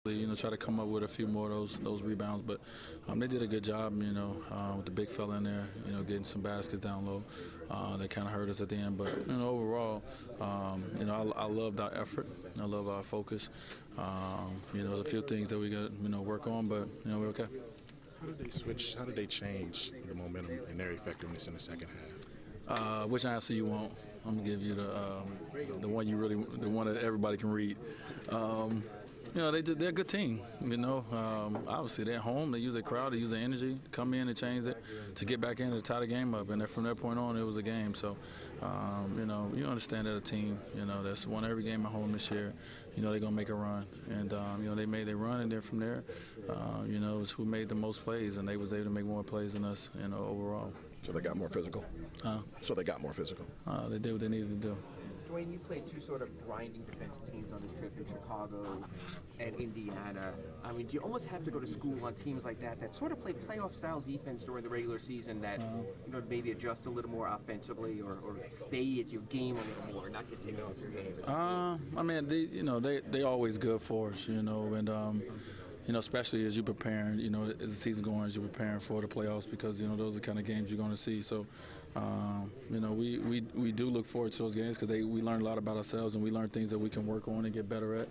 Try to come up with a few more of those rebounds. But they did a good job, with the big fella in there, getting some baskets down low. They kind of hurt us at the end. But, overall, I loved our effort. I love our focus. A few things that we got, work on, but, we're okay. How did they switch? How did they change the momentum and their effectiveness in the second half? Which answer you want? I'm gonna give you the one the one that everybody can read. They're a good team. Obviously they're at home. They use their crowd, they use their energy, come in and change it to get back in to tie the game up. And then from that point on, it was a game. So, you understand that a team, that's won every game at home this year. They're gonna make a run, and they made their run, and then from there, it's who made the most plays, and they was able to make more plays than us, overall. So they got more physical. So they got more physical. They did what they needed to do. Dwyane, you played two sort of grinding defensive teams on this trip in Chicago and Indiana. I mean, do you almost have to go to school on teams like that sort of play playoff-style defense during the regular season that, maybe adjust a little more offensively or stay at your game a little more, not get taken off your game? They always good for us, and especially as you're preparing, as the season going, as you're preparing for the playoffs, because those are the kind of games you're going to see. So, we do look forward to those games because we learn a lot about ourselves, and we learn things that we can work on and get better at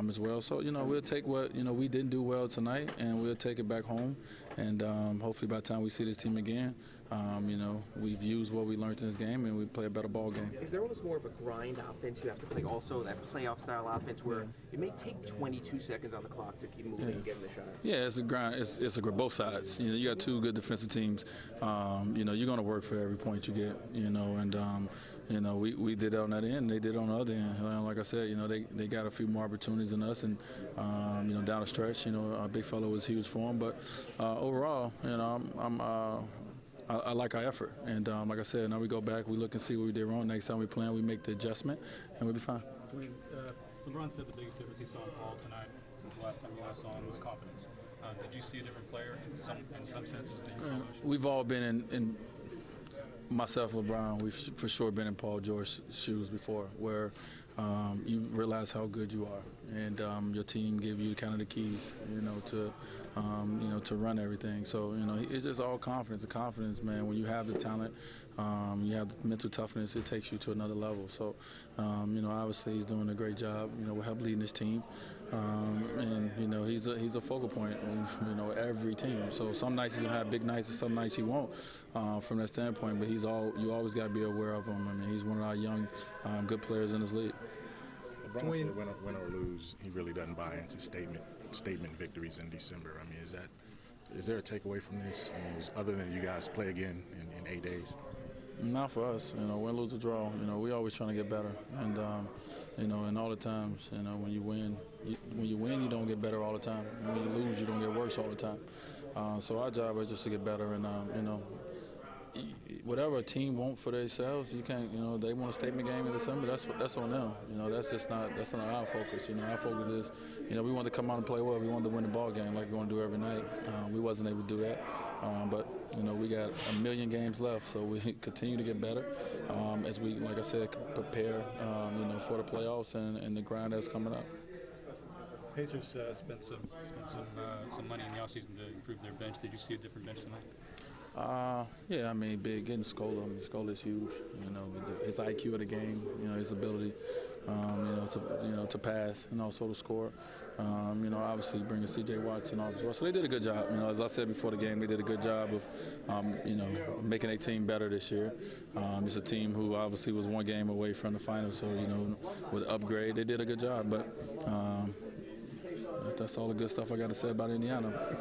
as well. So, we'll take what we didn't do well tonight, and we'll take it back home, and hopefully by the time we see this team again, we've used what we learned in this game, and we play a better ball game. Is there almost more of a grind offense you have to play, also that playoff-style offense where it may take 22 seconds on the clock to keep moving and getting the shot? Yeah, it's a grind. It's a both sides. You got two good defensive teams. You're going to work for every point you get. And we did it on that end, and they did it on the other end. Like I said, they got a few more opportunities than us, and down the stretch, our big fellow was huge for them. But overall, I like our effort, and like I said, now we go back, we look and see what we did wrong. Next time we play, we make the adjustment, and we'll be fine. LeBron said the biggest difference he saw in Paul tonight since the last time you guys saw him was confidence. Did you see a different player in some senses that you saw? We've all been in myself, LeBron, we've for sure been in Paul George's shoes before, where you realize how good you are, and your team give you kind of the keys, to run everything. So it's just all confidence. The confidence, man. When you have the talent, you have the mental toughness, it takes you to another level. So obviously he's doing a great job. We're helping leading this team, and he's a focal point of every team. So some nights he's gonna have big nights, and some nights he won't. From that standpoint, but you always got to be aware of him. I mean, he's one of our young, good players in this league. LeBron said win or lose, he really doesn't buy into statement victories in December. I mean, is there a takeaway from this? I mean, other than you guys play again in 8 days? Not for us. Win, lose, or draw. We always trying to get better, and and all the times, when you win, you don't get better all the time. And when you lose, you don't get worse all the time. So our job is just to get better, and whatever a team wants for themselves, you can't. They want a statement game in December. That's on them. That's not our focus. Our focus is, we want to come out and play well. We want to win the ball game like we want to do every night. We wasn't able to do that, but we got a million games left, so we continue to get better as we, like I said, prepare, for the playoffs and the grind that's coming up. Pacers spent some money in the offseason to improve their bench. Did you see a different bench tonight? Yeah, I mean, getting Scola. Scola's huge. His IQ of the game. His ability, to pass and also to score. Obviously bringing C.J. Watson off as well. So they did a good job. As I said before the game, they did a good job of, making their team better this year. It's a team who obviously was one game away from the finals. So with upgrade, they did a good job. But that's all the good stuff I got to say about Indiana.